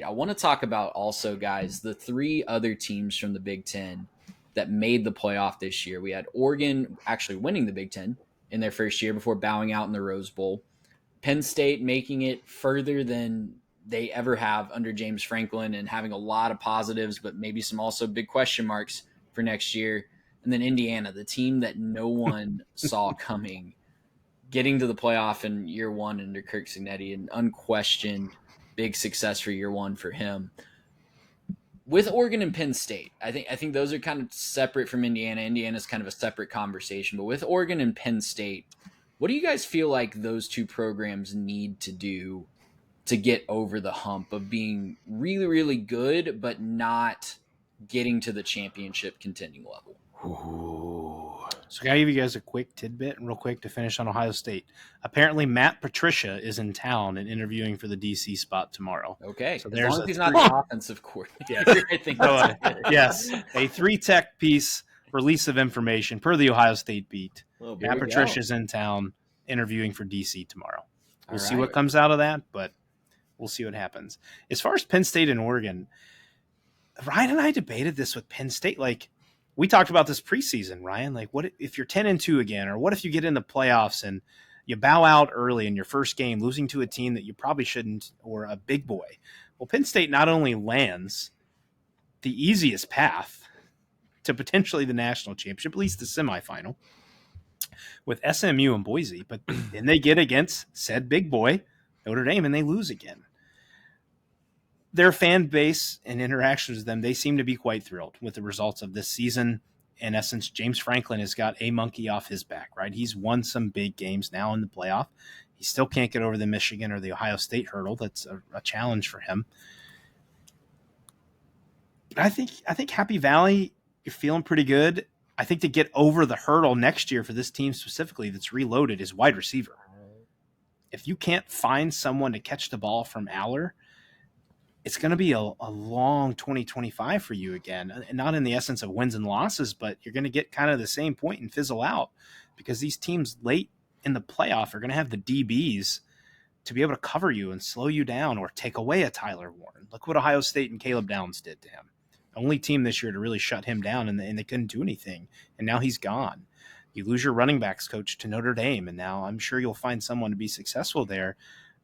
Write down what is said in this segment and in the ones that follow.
I want to talk about also, guys, the three other teams from the Big Ten that made the playoff this year. We had Oregon actually winning the Big Ten in their first year before bowing out in the Rose Bowl. Penn State making it further than they ever have under James Franklin and having a lot of positives, but maybe some also big question marks for next year. And then Indiana, the team that no one saw coming, getting to the playoff in year one under Kirk Cignetti, an unquestioned big success for year one for him. With Oregon and Penn State, I think those are kind of separate from Indiana. Indiana's kind of a separate conversation, but with Oregon and Penn State, what do you guys feel like those two programs need to do to get over the hump of being really, really good, but not getting to the championship contending level? Ooh. So can I give you guys a quick tidbit real quick to finish on Ohio State? Apparently Matt Patricia is in town and interviewing for the DC spot tomorrow. Okay. So as there's long as he's not the offensive coordinator. Yes. I think So, yes, a 3-tech piece release of information per the Ohio State beat. Well, Matt Patricia's in town interviewing for DC tomorrow. We'll see what comes out of that, but we'll see what happens. As far as Penn State and Oregon, Ryan and I debated this with Penn State. Like, we talked about this preseason, Ryan. Like, what if you're 10-2 again, or what if you get in the playoffs and you bow out early in your first game, losing to a team that you probably shouldn't, or a big boy? Well, Penn State not only lands the easiest path to potentially the national championship, at least the semifinal, with SMU and Boise, but then they get against said big boy, Notre Dame, and they lose again. Their fan base and interactions with them, they seem to be quite thrilled with the results of this season. In essence, James Franklin has got a monkey off his back, right? He's won some big games now in the playoff. He still can't get over the Michigan or the Ohio State hurdle. That's a challenge for him. But I think Happy Valley, you're feeling pretty good. I think to get over the hurdle next year for this team specifically that's reloaded is wide receiver. If you can't find someone to catch the ball from Aller, it's going to be a long 2025 for you again. And not in the essence of wins and losses, but you're going to get kind of the same point and fizzle out because these teams late in the playoff are going to have the DBs to be able to cover you and slow you down or take away a Tyler Warren. Look what Ohio State and Caleb Downs did to him. Only team this year to really shut him down, and they couldn't do anything. And now he's gone. You lose your running backs coach to Notre Dame, and now I'm sure you'll find someone to be successful there.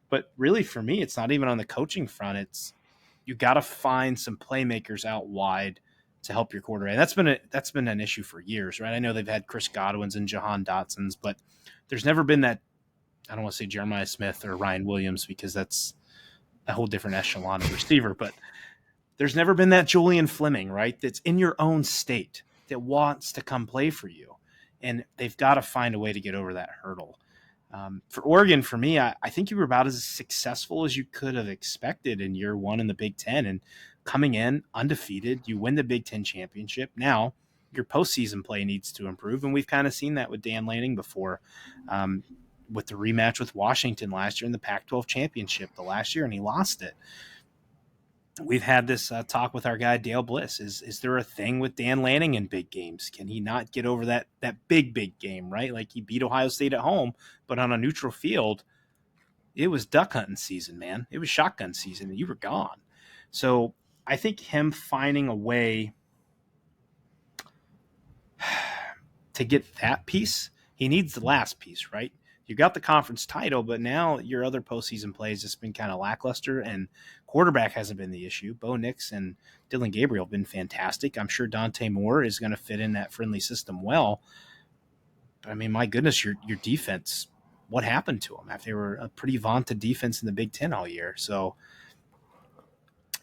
But really, for me, it's not even on the coaching front. It's you got to find some playmakers out wide to help your quarterback. That's been an issue for years, right? I know they've had Chris Godwin's and Jahan Dotson's, but there's never been that. I don't want to say Jeremiah Smith or Ryan Williams because that's a whole different echelon of receiver, but there's never been that Julian Fleming, right? That's in your own state that wants to come play for you. And they've got to find a way to get over that hurdle. For Oregon, for me, I think you were about as successful as you could have expected in year one in the Big Ten. And coming in undefeated, you win the Big Ten championship. Now your postseason play needs to improve. And we've kind of seen that with Dan Lanning before, with the rematch with Washington last year in the Pac-12 championship the last year, and he lost it. We've had this talk with our guy, Dale Bliss. Is there a thing with Dan Lanning in big games? Can he not get over that big game, right? Like he beat Ohio State at home, but on a neutral field, it was duck hunting season, man. It was shotgun season, and you were gone. So I think him finding a way to get that piece, he needs the last piece, right? You got the conference title, but now your other postseason plays has been kind of lackluster, and quarterback hasn't been the issue. Bo Nix and Dylan Gabriel have been fantastic. I'm sure Dante Moore is going to fit in that friendly system well. But, I mean, my goodness, your defense, what happened to them after they were a pretty vaunted defense in the Big Ten all year? So,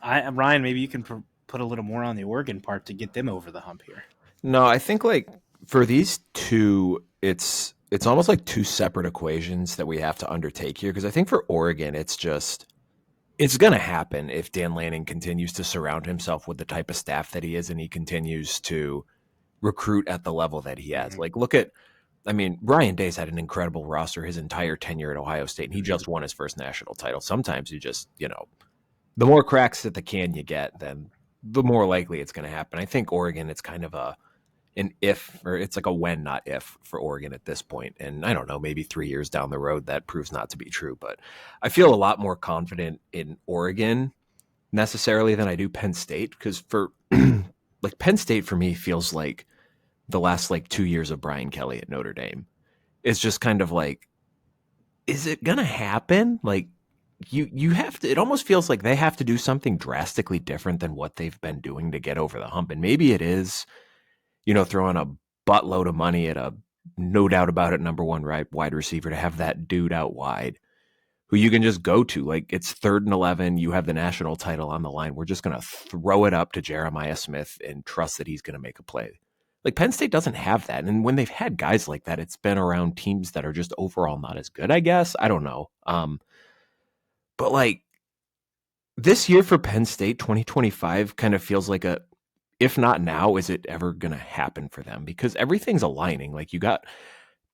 Ryan, maybe you can put a little more on the Oregon part to get them over the hump here. No, I think like for these two, it's almost like two separate equations that we have to undertake here. Because I think for Oregon, it's going to happen if Dan Lanning continues to surround himself with the type of staff that he is and he continues to recruit at the level that he has. Like, Ryan Day's had an incredible roster his entire tenure at Ohio State, and he just won his first national title. Sometimes you just, the more cracks at the can you get, then the more likely it's going to happen. I think Oregon, it's kind of an if, or it's like a when, not if, for Oregon at this point. And I don't know, maybe 3 years down the road that proves not to be true. But I feel a lot more confident in Oregon necessarily than I do Penn State, because for like Penn State for me feels like the last like 2 years of Brian Kelly at Notre Dame. It's just kind of like, is it gonna happen? Like you have to, it almost feels like they have to do something drastically different than what they've been doing to get over the hump. And maybe it is, throwing a buttload of money at a no doubt about it number one wide receiver to have that dude out wide who you can just go to. Like, it's 3rd and 11. You have the national title on the line. We're just going to throw it up to Jeremiah Smith and trust that he's going to make a play. Like, Penn State doesn't have that. And when they've had guys like that, it's been around teams that are just overall not as good, I guess. I don't know. But like this year for Penn State, 2025 kind of feels like a, if not now, is it ever going to happen for them? Because everything's aligning. Like, you got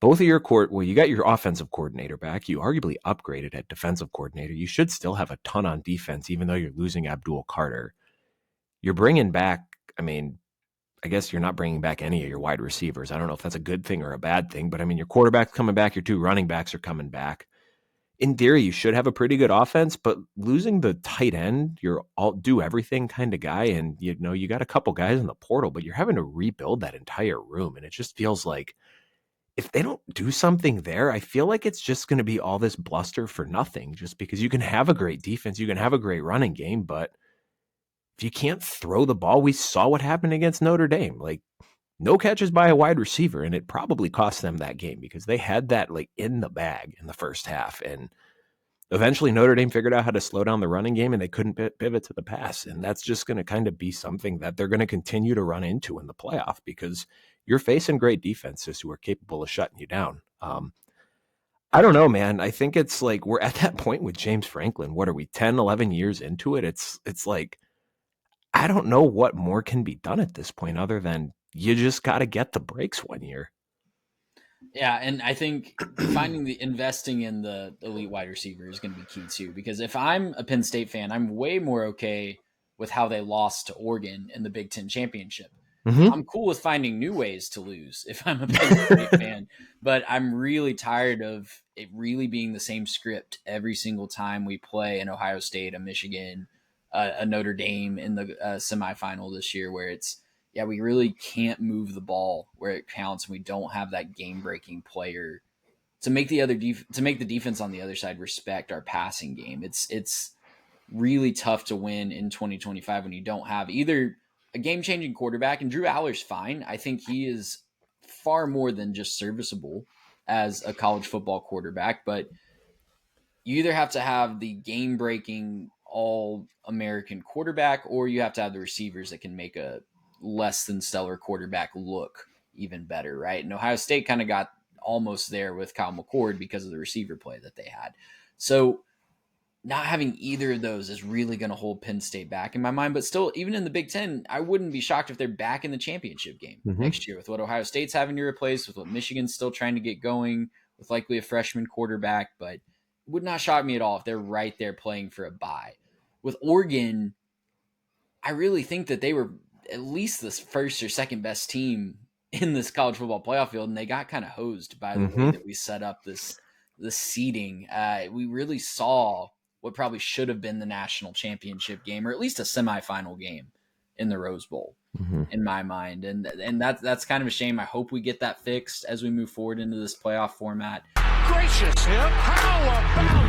both of your you got your offensive coordinator back. You arguably upgraded at defensive coordinator. You should still have a ton on defense, even though you're losing Abdul Carter. You're bringing back, I mean, I guess you're not bringing back any of your wide receivers. I don't know if that's a good thing or a bad thing, but I mean, your quarterback's coming back. Your 2 running backs are coming back. In theory, you should have a pretty good offense, but losing the tight end, you're all do everything kind of guy, and you got a couple guys in the portal, but you're having to rebuild that entire room, and it just feels like if they don't do something there, I feel like it's just going to be all this bluster for nothing, just because you can have a great defense, you can have a great running game, but if you can't throw the ball, we saw what happened against Notre Dame. Like, no catches by a wide receiver, and it probably cost them that game because they had that like in the bag in the first half, and eventually Notre Dame figured out how to slow down the running game, and they couldn't pivot to the pass, and that's just going to kind of be something that they're going to continue to run into in the playoff because you're facing great defenses who are capable of shutting you down. I don't know, man. I think it's like we're at that point with James Franklin. What are we, 10, 11 years into it? It's like, I don't know what more can be done at this point other than you just got to get the breaks one year. Yeah, and I think investing in the elite wide receiver is going to be key too, because if I'm a Penn State fan, I'm way more okay with how they lost to Oregon in the Big Ten championship. Mm-hmm. I'm cool with finding new ways to lose if I'm a Penn State fan, but I'm really tired of it really being the same script every single time we play an Ohio State, a Michigan, a Notre Dame in the semifinal this year, where it's, yeah, we really can't move the ball where it counts, and we don't have that game-breaking player to make the defense on the other side respect our passing game. It's really tough to win in 2025 when you don't have either a game-changing quarterback, and Drew Aller's fine. I think he is far more than just serviceable as a college football quarterback, but you either have to have the game-breaking all-American quarterback, or you have to have the receivers that can make a less than stellar quarterback look even better, right? And Ohio State kind of got almost there with Kyle McCord because of the receiver play that they had. So not having either of those is really going to hold Penn State back in my mind. But still, even in the Big Ten, I wouldn't be shocked if they're back in the championship game next year with what Ohio State's having to replace, with what Michigan's still trying to get going, with likely a freshman quarterback. But it would not shock me at all if they're right there playing for a bye. With Oregon, I really think that they were at least the first or second best team in this college football playoff field, and they got kind of hosed by the way that we set up the seeding. We really saw what probably should have been the national championship game, or at least a semifinal game in the Rose Bowl, in my mind. And that's kind of a shame. I hope we get that fixed as we move forward into this playoff format. Gracious, how about